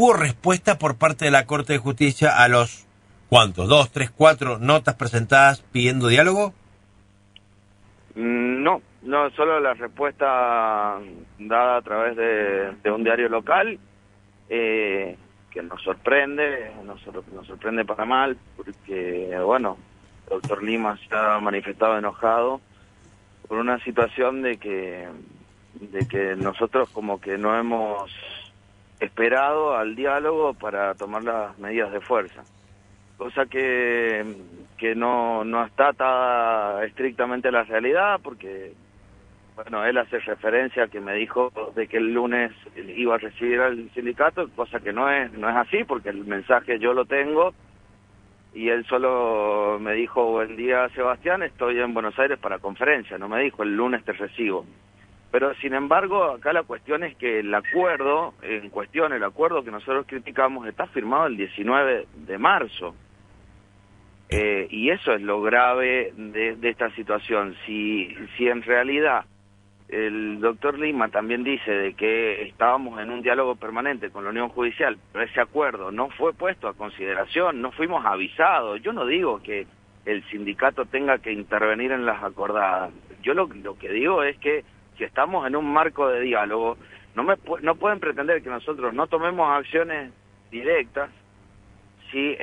¿Hubo respuesta por parte de la Corte de Justicia a los, ¿cuántos? 2, 3, 4 notas presentadas pidiendo diálogo? No, solo la respuesta dada a través de un diario local, que nos sorprende para mal, porque, bueno, el doctor Lima se ha manifestado enojado por una situación de que nosotros como que no hemos esperado al diálogo para tomar las medidas de fuerza, cosa que no está atada estrictamente a la realidad, porque, bueno, él hace referencia a que me dijo de que el lunes iba a recibir al sindicato, cosa que no es así, porque el mensaje yo lo tengo, y él solo me dijo: buen día, Sebastián, estoy en Buenos Aires para conferencia, no me dijo el lunes te recibo. Pero, sin embargo, acá la cuestión es que el acuerdo que nosotros criticamos está firmado el 19 de marzo. Y eso es lo grave de esta situación. Si en realidad el doctor Lima también dice de que estábamos en un diálogo permanente con la Unión Judicial, pero ese acuerdo no fue puesto a consideración, no fuimos avisados. Yo no digo que el sindicato tenga que intervenir en las acordadas. Yo lo que digo es que si estamos en un marco de diálogo, no pueden pretender que nosotros no tomemos acciones directas si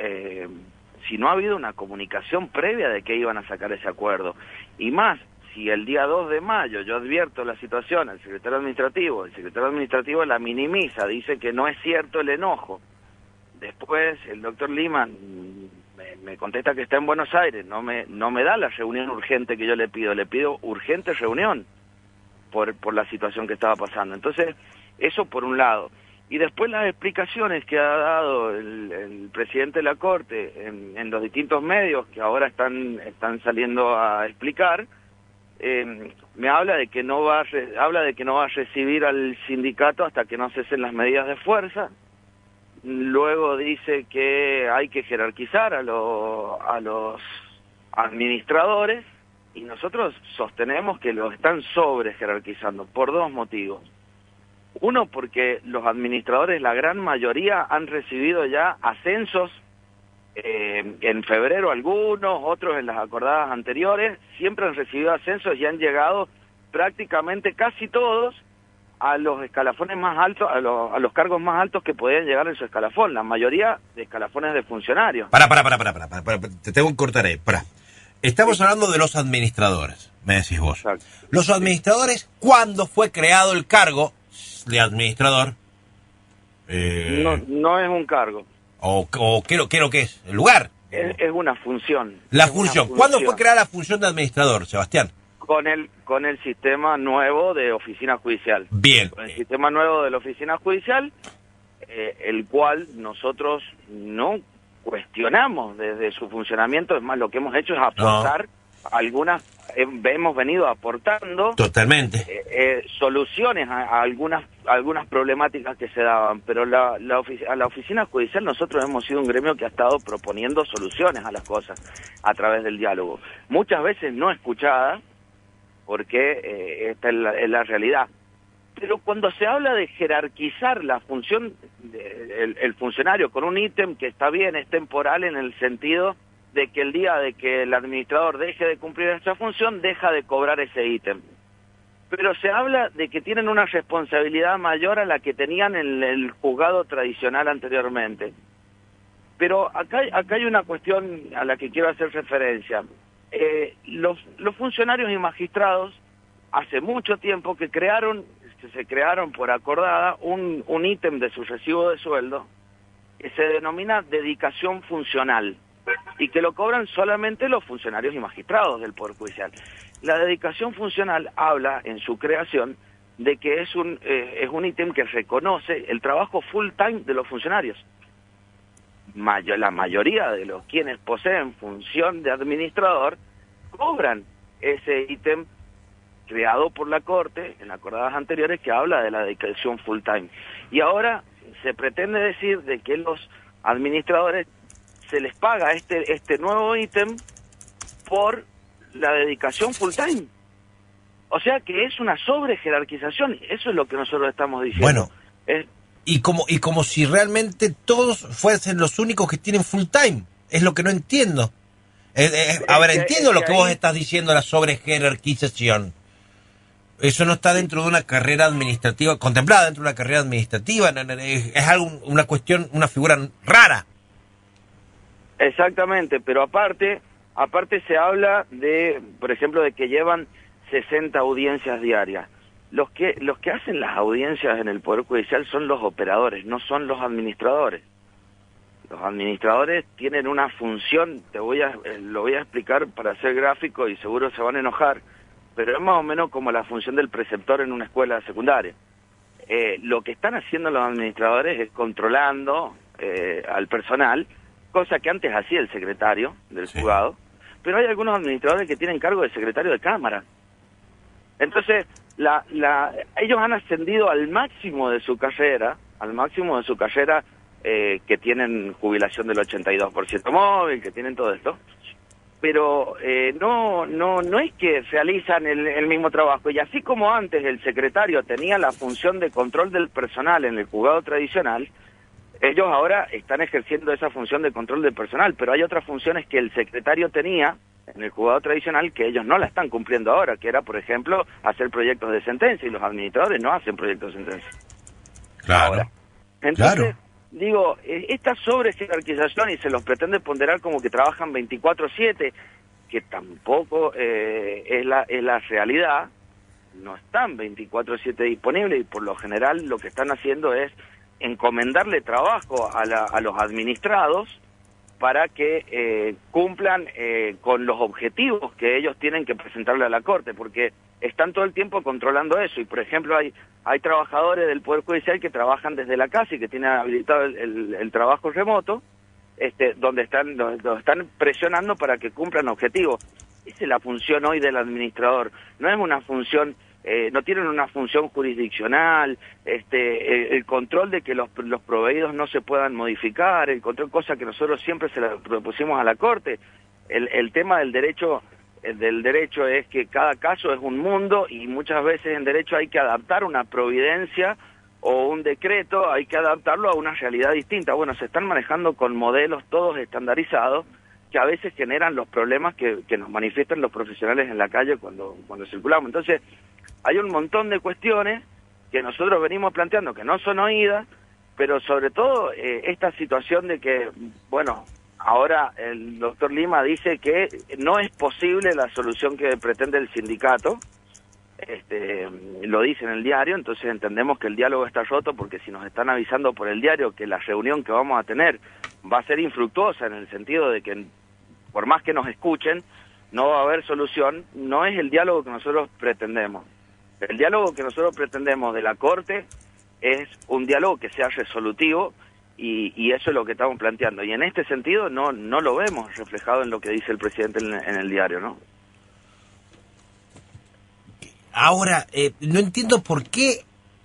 no ha habido una comunicación previa de que iban a sacar ese acuerdo. Y más, si el día 2 de mayo yo advierto la situación al secretario administrativo la minimiza, dice que no es cierto el enojo. Después el doctor Lima me contesta que está en Buenos Aires, no me da la reunión urgente que yo le pido urgente reunión por la situación que estaba pasando. Entonces, eso por un lado. Y después las explicaciones que ha dado el presidente de la Corte en los distintos medios que ahora están saliendo a explicar, me habla de que no va a recibir al sindicato hasta que no cesen las medidas de fuerza. Luego dice que hay que jerarquizar a los administradores, y nosotros sostenemos que lo están sobre jerarquizando por dos motivos. Uno, porque los administradores, la gran mayoría, han recibido ya ascensos, en febrero algunos, otros en las acordadas anteriores, siempre han recibido ascensos y han llegado prácticamente casi todos a los escalafones más altos, a los cargos más altos que podían llegar en su escalafón, la mayoría de escalafones de funcionarios. Para, te tengo que cortar ahí, Estamos hablando de los administradores, me decís vos. Exacto. Los administradores, ¿cuándo fue creado el cargo de administrador? No es un cargo. ¿O qué es lo que es? ¿El lugar? Es una función. La función. ¿Cuándo fue creada la función de administrador, Sebastián? Con el sistema nuevo de oficina judicial. Bien. Con el sistema nuevo de la oficina judicial, el cual nosotros no cuestionamos desde su funcionamiento. Es más, lo que hemos hecho es aportar algunas, hemos venido aportando totalmente soluciones a algunas problemáticas que se daban, pero a la oficina judicial nosotros hemos sido un gremio que ha estado proponiendo soluciones a las cosas a través del diálogo, muchas veces no escuchadas, porque esta es la realidad. Pero cuando se habla de jerarquizar la función, el funcionario con un ítem que está bien, es temporal en el sentido de que el día de que el administrador deje de cumplir esa función, deja de cobrar ese ítem. Pero se habla de que tienen una responsabilidad mayor a la que tenían en el juzgado tradicional anteriormente. Pero acá hay una cuestión a la que quiero hacer referencia. Los funcionarios y magistrados hace mucho tiempo que se crearon por acordada un ítem de su recibo de sueldo que se denomina dedicación funcional y que lo cobran solamente los funcionarios y magistrados del Poder Judicial. La dedicación funcional habla en su creación de que es un ítem que reconoce el trabajo full time de los funcionarios. La mayoría de los quienes poseen función de administrador cobran ese ítem creado por la Corte en acordadas anteriores que habla de la dedicación full time. Y ahora se pretende decir de que los administradores se les paga este nuevo ítem por la dedicación full time. O sea que es una sobrejerarquización, eso es lo que nosotros estamos diciendo. Bueno, y como si realmente todos fuesen los únicos que tienen full time. Es lo que no entiendo. A ver, entiendo lo que vos estás diciendo, la sobrejerarquización. Eso no está dentro de una carrera administrativa, contemplada dentro de una carrera administrativa. Es algo, una cuestión, una figura rara. Exactamente, pero aparte se habla de, por ejemplo, de que llevan 60 audiencias diarias. Los que hacen las audiencias en el Poder Judicial son los operadores, no son los administradores. Los administradores tienen una función, lo voy a explicar para ser gráfico y seguro se van a enojar, pero es más o menos como la función del preceptor en una escuela secundaria. Lo que están haciendo los administradores es controlando al personal, cosa que antes hacía el secretario del juzgado, pero hay algunos administradores que tienen cargo de secretario de cámara. Entonces, ellos han ascendido al máximo de su carrera, que tienen jubilación del 82% móvil, que tienen todo esto, pero no es que realizan el mismo trabajo. Y así como antes el secretario tenía la función de control del personal en el juzgado tradicional, ellos ahora están ejerciendo esa función de control del personal, pero hay otras funciones que el secretario tenía en el juzgado tradicional que ellos no la están cumpliendo ahora, que era, por ejemplo, hacer proyectos de sentencia, y los administradores no hacen proyectos de sentencia. Claro. Ahora. Entonces, digo, esta sobrejerarquización, y se los pretende ponderar como que trabajan 24/7, que tampoco es la realidad, no están 24/7 disponibles, y por lo general lo que están haciendo es encomendarle trabajo a los administrados para que cumplan con los objetivos que ellos tienen que presentarle a la Corte, porque están todo el tiempo controlando eso. Y, por ejemplo, hay trabajadores del Poder Judicial que trabajan desde la casa y que tienen habilitado el trabajo remoto, donde están presionando para que cumplan objetivos. Esa es la función hoy del administrador. No es una función, no tienen una función jurisdiccional, el control de que los proveídos no se puedan modificar, el control, cosa que nosotros siempre se la propusimos a la Corte. El tema del derecho es que cada caso es un mundo, y muchas veces en derecho hay que adaptar una providencia o un decreto, hay que adaptarlo a una realidad distinta. Bueno, se están manejando con modelos todos estandarizados que a veces generan los problemas que nos manifiestan los profesionales en la calle cuando circulamos. Entonces, hay un montón de cuestiones que nosotros venimos planteando que no son oídas, pero sobre todo esta situación de que, bueno, ahora el doctor Lima dice que no es posible la solución que pretende el sindicato, lo dice en el diario. Entonces entendemos que el diálogo está roto, porque si nos están avisando por el diario que la reunión que vamos a tener va a ser infructuosa, en el sentido de que por más que nos escuchen, no va a haber solución, no es el diálogo que nosotros pretendemos. El diálogo que nosotros pretendemos de la Corte es un diálogo que sea resolutivo, y eso es lo que estamos planteando. Y en este sentido no lo vemos reflejado en lo que dice el presidente en el diario, ¿no? Ahora, no entiendo por qué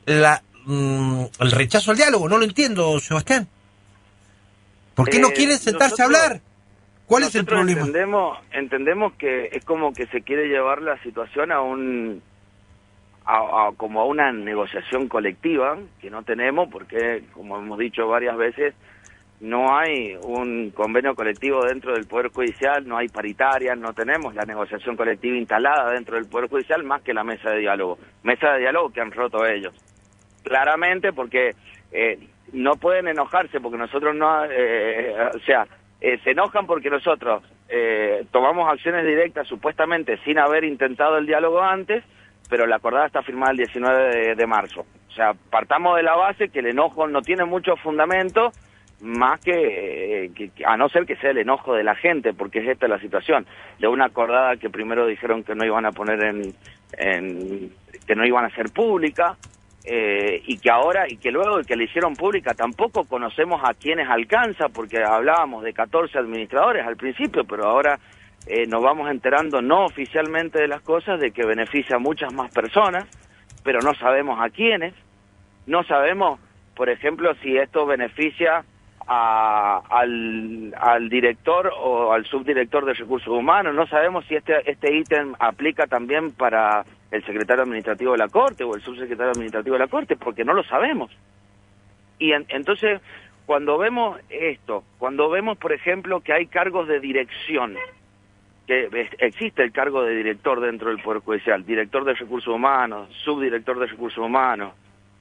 el rechazo al diálogo, no lo entiendo, Sebastián. ¿Por qué no quieren sentarse a hablar? ¿Cuál es el problema? Entendemos que es como que se quiere llevar la situación como a una negociación colectiva, que no tenemos, porque, como hemos dicho varias veces, no hay un convenio colectivo dentro del Poder Judicial, no hay paritarias, no tenemos la negociación colectiva instalada dentro del Poder Judicial, más que la mesa de diálogo que han roto ellos. Claramente, porque no pueden enojarse, porque nosotros se enojan porque nosotros tomamos acciones directas supuestamente sin haber intentado el diálogo antes, pero la acordada está firmada el 19 de marzo. O sea, partamos de la base que el enojo no tiene mucho fundamento, más que a no ser que sea el enojo de la gente, porque es esta la situación de una acordada que primero dijeron que no iban a poner que no iban a hacer pública, y que luego de que la hicieron pública tampoco conocemos a quiénes alcanza, porque hablábamos de 14 administradores al principio, pero ahora nos vamos enterando no oficialmente de las cosas, de que beneficia a muchas más personas, pero no sabemos a quiénes. No sabemos, por ejemplo, si esto beneficia al director o al subdirector de recursos humanos. No sabemos si este ítem aplica también para el secretario administrativo de la Corte o el subsecretario administrativo de la Corte, porque no lo sabemos. Entonces, cuando vemos esto, cuando vemos, por ejemplo, que hay cargos de dirección, que existe el cargo de director dentro del Poder Judicial, director de Recursos Humanos, subdirector de Recursos Humanos,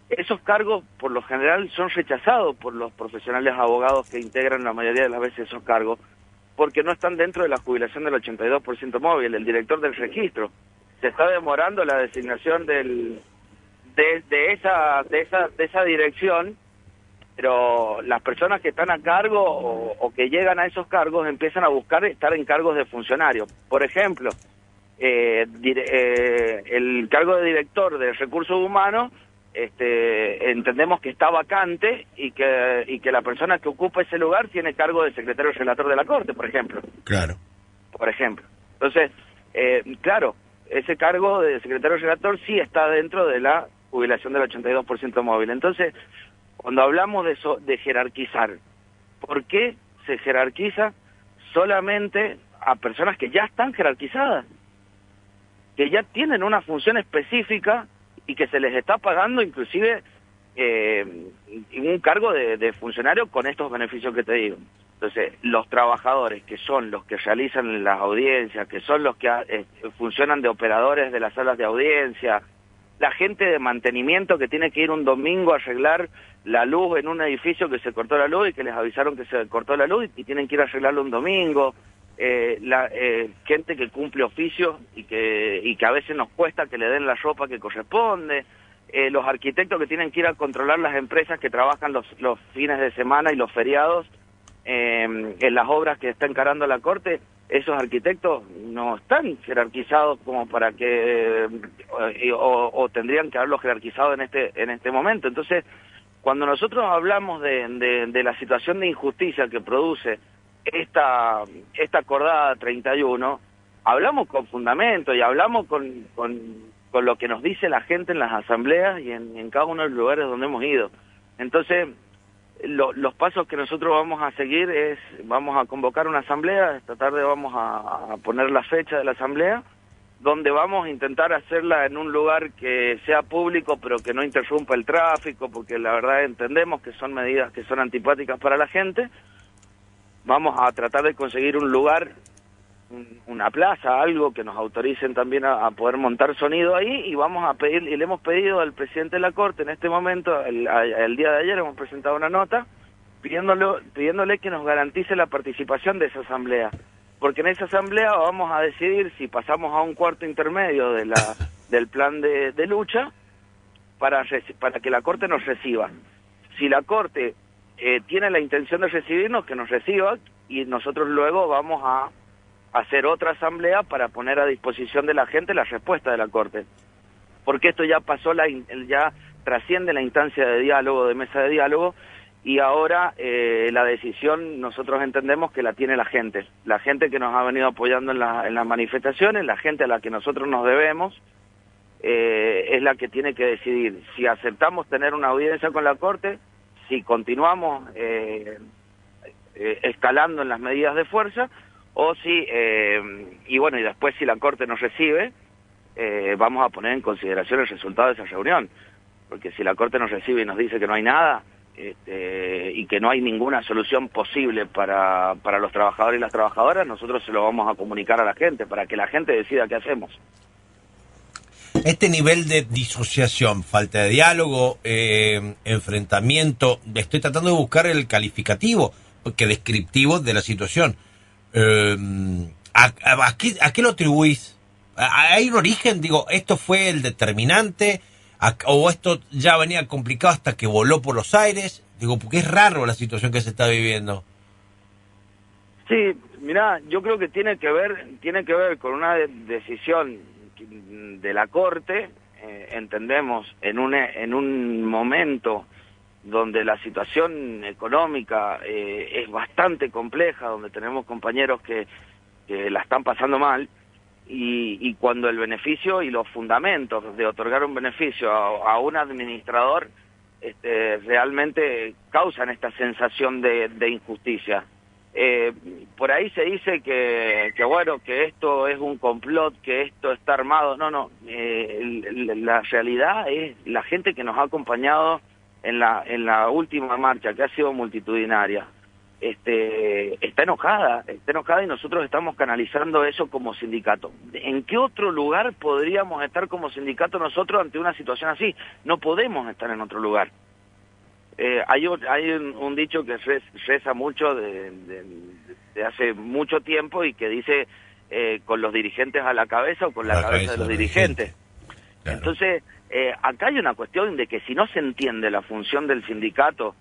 esos cargos por lo general son rechazados por los profesionales abogados que integran la mayoría de las veces esos cargos, porque no están dentro de la jubilación del 82% móvil, el director del registro. Se está demorando la designación de esa dirección, pero las personas que están a cargo o que llegan a esos cargos empiezan a buscar estar en cargos de funcionario. Por ejemplo, el cargo de director de Recursos Humanos, entendemos que está vacante y que la persona que ocupa ese lugar tiene cargo de secretario relator de la Corte, por ejemplo. Claro. Por ejemplo. Entonces, claro, ese cargo de secretario relator sí está dentro de la jubilación del 82% móvil. Entonces, cuando hablamos de eso, de jerarquizar, ¿por qué se jerarquiza solamente a personas que ya están jerarquizadas? Que ya tienen una función específica y que se les está pagando inclusive un cargo de funcionario con estos beneficios que te digo. Entonces, los trabajadores que son los que realizan las audiencias, que son los que funcionan de operadores de las salas de audiencia, la gente de mantenimiento que tiene que ir un domingo a arreglar la luz en un edificio que se cortó la luz y que les avisaron que se cortó la luz y tienen que ir a arreglarlo un domingo, gente que cumple oficios y que a veces nos cuesta que le den la ropa que corresponde, los arquitectos que tienen que ir a controlar las empresas que trabajan los fines de semana y los feriados en las obras que está encarando la Corte. Esos arquitectos no están jerarquizados como para que o tendrían que haberlos jerarquizado en este momento. Entonces, cuando nosotros hablamos de la situación de injusticia que produce esta acordada 31, hablamos con fundamento y hablamos con lo que nos dice la gente en las asambleas y en cada uno de los lugares donde hemos ido. Entonces, los pasos que nosotros vamos a seguir vamos a convocar una asamblea. Esta tarde vamos a poner la fecha de la asamblea, donde vamos a intentar hacerla en un lugar que sea público pero que no interrumpa el tráfico, porque la verdad entendemos que son medidas que son antipáticas para la gente. Vamos a tratar de conseguir un lugar, una plaza, algo que nos autoricen también a poder montar sonido ahí, y vamos a pedir, y le hemos pedido al presidente de la Corte en este momento, el día de ayer hemos presentado una nota pidiéndole que nos garantice la participación de esa asamblea, porque en esa asamblea vamos a decidir si pasamos a un cuarto intermedio del plan de lucha para que la Corte nos reciba. Si la Corte tiene la intención de recibirnos, que nos reciba, y nosotros luego vamos a hacer otra asamblea para poner a disposición de la gente la respuesta de la Corte. Porque esto ya pasó, ya trasciende la instancia de diálogo, de mesa de diálogo, y ahora la decisión nosotros entendemos que la tiene la gente que nos ha venido apoyando en las manifestaciones, la gente a la que nosotros nos debemos, es la que tiene que decidir si aceptamos tener una audiencia con la Corte, si continuamos escalando en las medidas de fuerza, o si, y después si la Corte nos recibe, vamos a poner en consideración el resultado de esa reunión, porque si la Corte nos recibe y nos dice que no hay nada, y que no hay ninguna solución posible para los trabajadores y las trabajadoras, nosotros se lo vamos a comunicar a la gente, para que la gente decida qué hacemos. Este nivel de disociación, falta de diálogo, enfrentamiento, estoy tratando de buscar el calificativo, que descriptivo de la situación. ¿A qué lo atribuís? ¿Hay un origen? Digo, ¿esto fue el determinante? ¿O esto ya venía complicado hasta que voló por los aires? Digo, porque es raro la situación que se está viviendo. Sí, mirá, yo creo que tiene que ver con una decisión de la Corte, entendemos, en un momento donde la situación económica es bastante compleja, donde tenemos compañeros que la están pasando mal, y cuando el beneficio y los fundamentos de otorgar un beneficio a un administrador realmente causan esta sensación de injusticia. Por ahí se dice que esto es un complot, que esto está armado. No, la realidad es la gente que nos ha acompañado en la última marcha, que ha sido multitudinaria, está enojada y nosotros estamos canalizando eso como sindicato. ¿En qué otro lugar podríamos estar como sindicato nosotros ante una situación así? No podemos estar en otro lugar. Hay un dicho que reza mucho de hace mucho tiempo y que dice con los dirigentes a la cabeza o con la cabeza de los dirigentes. Claro. Entonces, acá hay una cuestión de que si no se entiende la función del sindicato,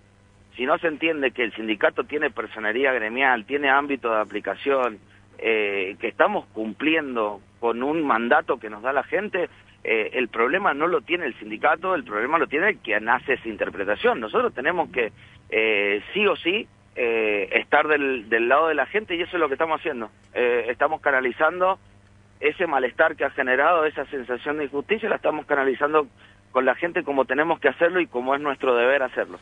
si no se entiende que el sindicato tiene personería gremial, tiene ámbito de aplicación, que estamos cumpliendo con un mandato que nos da la gente, el problema no lo tiene el sindicato, el problema lo tiene el que nace esa interpretación. Nosotros tenemos que, sí o sí, estar del lado de la gente, y eso es lo que estamos haciendo. Estamos canalizando ese malestar que ha generado, esa sensación de injusticia, la estamos canalizando con la gente como tenemos que hacerlo y como es nuestro deber hacerlo.